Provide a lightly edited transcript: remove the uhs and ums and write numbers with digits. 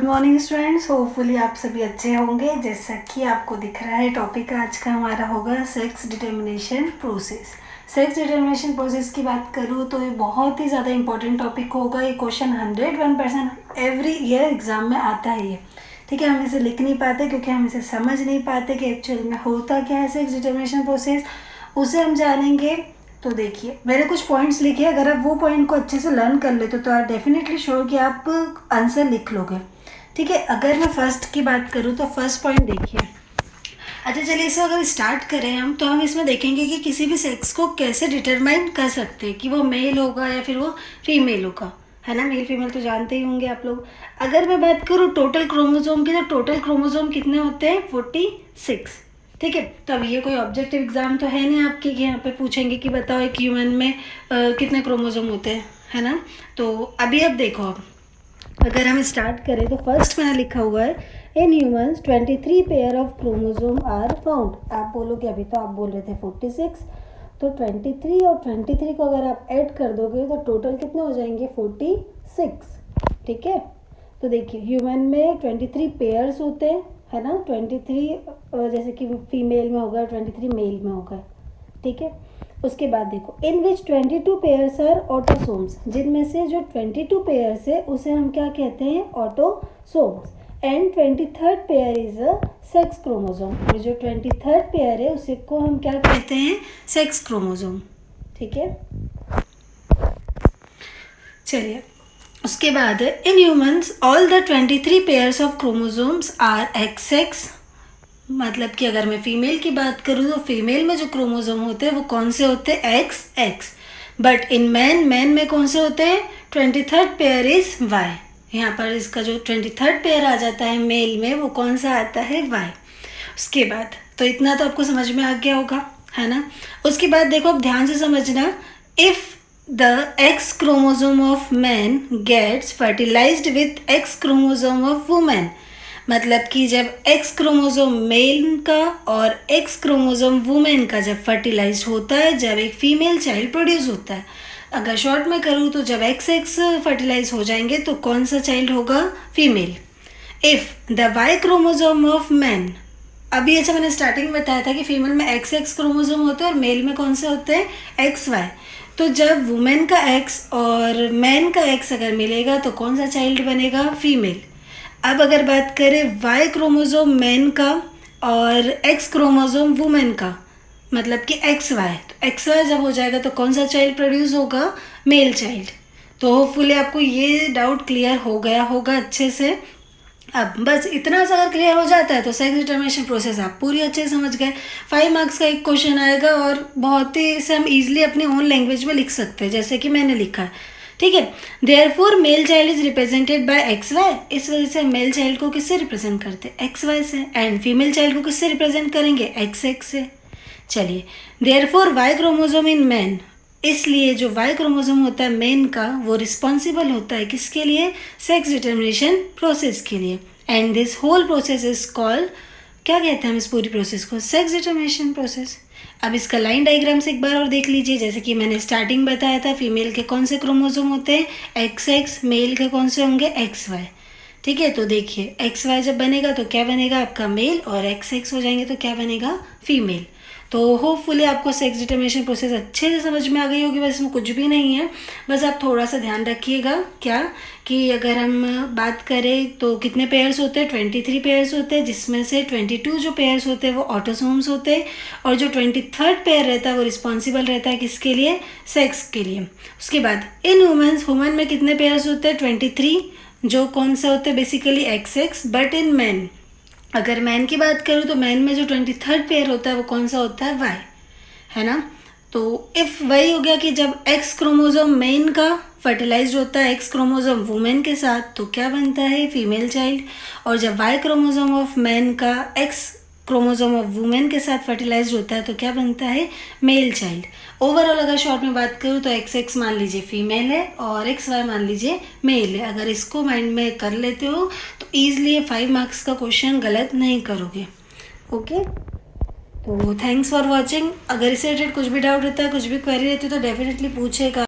Good morning students, hopefully आप सभी अच्छे होंगे। जैसा कि आपको दिख रहा है, टॉपिक आज का हमारा होगा sex determination process. Sex determination process की बात करूँ तो ये बहुत ही ज़्यादा इंपॉर्टेंट टॉपिक होगा। ये क्वेश्चन 101% एवरी ईयर एग्जाम में आता है ये, ठीक है। हम इसे लिख नहीं पाते क्योंकि हम इसे समझ नहीं पाते कि एक्चुअल में होता क्या है सेक्स डिटर्मिनेशन प्रोसेस, उसे हम जानेंगे। तो देखिए, मैंने कुछ पॉइंट्स लिखे, अगर आप वो पॉइंट को अच्छे से लर्न कर लेते तो आप डेफिनेटली श्योर कि आप आंसर लिख लोगे, ठीक है। अगर मैं फर्स्ट की बात करूँ तो फर्स्ट पॉइंट देखिए। अच्छा चलिए, इसे अगर स्टार्ट करें हम, तो हम इसमें देखेंगे कि किसी भी सेक्स को कैसे डिटरमाइन कर सकते हैं कि वो मेल होगा या फिर वो फीमेल होगा, है ना। मेल फीमेल तो जानते ही होंगे आप लोग। अगर मैं बात करूँ टोटल क्रोमोसोम की, तो टोटल क्रोमोसोम कितने होते हैं? 46, ठीक है। तो अब ये कोई ऑब्जेक्टिव एग्जाम तो है नहीं आपके कि यहाँ पे पूछेंगे कि बताओ एक ह्यूमन में कितने क्रोमोसोम होते हैं, है ना। तो अभी अब देखो, अगर हम स्टार्ट करें तो फर्स्ट मैंने लिखा हुआ है in humans 23 pair of chromosome are found. आप बोलोगे अभी तो आप बोल रहे थे 46, तो 23 और 23 को अगर आप ऐड कर दोगे तो टोटल कितने हो जाएंगे? 46, ठीक है। तो देखिए, ह्यूमन में 23 पेयर्स होते हैं, है ना। 23 जैसे कि फीमेल में होगा, 23 मेल में होगा, ठीक है। उसके बाद देखो, इन विच 22 पेयर्स आर ऑटोसोम्स, जिनमें से जो 22 पेयर्स है उसे हम क्या कहते हैं? Autosomes. And 23rd pair is a sex chromosome, और जो 23rd पेयर है उसे को हम क्या कहते हैं? सेक्स क्रोमोसोम, ठीक है। चलिए, उसके बाद in humans all the 23 pairs of chromosomes are XX। मतलब कि अगर मैं फीमेल की बात करूँ तो फीमेल में जो क्रोमोसोम होते हैं वो कौन से होते हैं? XX। बट इन मैन में कौन से होते हैं? 23rd pair is Y। यहाँ पर इसका जो 23rd पेयर आ जाता है मेल में, वो कौन सा आता है? Y। उसके बाद तो इतना तो आपको समझ में आ गया होगा, है ना। उसके बाद देखो, अब ध्यान से समझना, if the X chromosome of man gets fertilised with X chromosome of women, मतलब कि जब X क्रोमोसोम मेल का और X क्रोमोसोम वुमेन का जब फर्टिलाइज होता है, जब एक फीमेल चाइल्ड प्रोड्यूस होता है। अगर शॉर्ट में करूँ तो जब XX फर्टिलाइज हो जाएंगे तो कौन सा चाइल्ड होगा? Female. If the Y chromosome of man, अभी अच्छा मैंने स्टार्टिंग में बताया था कि फीमेल में XX क्रोमोसोम होते हैं और मेल में कौन से होते हैं? XY। तो जब वुमेन का X और मैन का X अगर मिलेगा तो कौन सा चाइल्ड बनेगा? फीमेल। अब अगर बात करें Y क्रोमोसोम मैन का और X क्रोमोसोम वुमेन का, मतलब कि XY, तो XY जब हो जाएगा तो कौन सा चाइल्ड प्रोड्यूस होगा? Male child. तो होपफुली आपको ये डाउट क्लियर हो गया होगा अच्छे से। अब बस इतना सा अगर क्लियर हो जाता है तो सेक्स डिटर्मिनेशन प्रोसेस आप पूरी अच्छे से समझ गए। 5 मार्क्स का एक क्वेश्चन आएगा और बहुत ही इसे हम इजीली अपनी ओन लैंग्वेज में लिख सकते हैं, जैसे कि मैंने लिखा है, ठीक है। Therefore male child is represented by XY। इस वजह से मेल चाइल्ड को किससे रिप्रेजेंट करते हैं? XY से। एंड फीमेल चाइल्ड को किससे रिप्रेजेंट करेंगे? XX से। चलिए, therefore Y chromosome in man, इसलिए जो Y क्रोमोसोम होता है मेन का, वो रिस्पॉन्सिबल होता है किसके लिए? सेक्स डिटर्मिनेशन प्रोसेस के लिए। And this whole process is called, क्या कहते हैं हम इस पूरी प्रोसेस को? Sex determination process. अब इसका लाइन डायग्राम से एक बार और देख लीजिए। जैसे कि मैंने स्टार्टिंग बताया था, फीमेल के कौन से क्रोमोसोम होते हैं? XX। मेल के कौन से होंगे? XY, ठीक है। तो देखिए, XY जब बनेगा तो क्या बनेगा आपका? मेल, और XX हो जाएंगे तो क्या बनेगा? फीमेल। तो होपफुली आपको सेक्स डिटर्मिनेशन प्रोसेस अच्छे से समझ में आ गई होगी। बस इसमें कुछ भी नहीं है, बस आप थोड़ा सा ध्यान रखिएगा क्या, कि अगर हम बात करें तो कितने पेयर्स होते हैं? 23 पेयर्स होते हैं, जिसमें से 22 जो पेयर्स होते हैं वो ऑटोसोम्स होते हैं, और जो 23rd पेयर रहता है वो रिस्पॉन्सिबल रहता है किसके लिए? सेक्स के लिए। उसके बाद इन वुमेन में कितने पेयर्स होते हैं? 23, जो कौन सा होते हैं? Basically XX। But in man, अगर मैन की बात करूँ तो मैन में जो 23rd पेयर होता है वो कौन सा होता है? Y, है ना। तो इफ़ वही हो गया कि जब X क्रोमोसोम मेन का फर्टिलाइज्ड होता है X क्रोमोसोम वुमेन के साथ, तो क्या बनता है? Female child. और जब Y क्रोमोसोम ऑफ मैन का X क्रोमोसोम ऑफ वुमेन के साथ फर्टिलाइज्ड होता है तो क्या बनता है? Male child. ओवरऑल अगर शॉर्ट में बात करूँ तो XX मान लीजिए फीमेल है और XY मान लीजिए मेल है। अगर इसको माइंड में कर लेते हो तो ईजिली 5 मार्क्स का क्वेश्चन गलत नहीं करोगे। ओके, तो थैंक्स फॉर वॉचिंग। अगर इससे रिलेटेड कुछ भी डाउट रहता है, कुछ भी क्वेरी रहती है तो डेफिनेटली पूछेगा।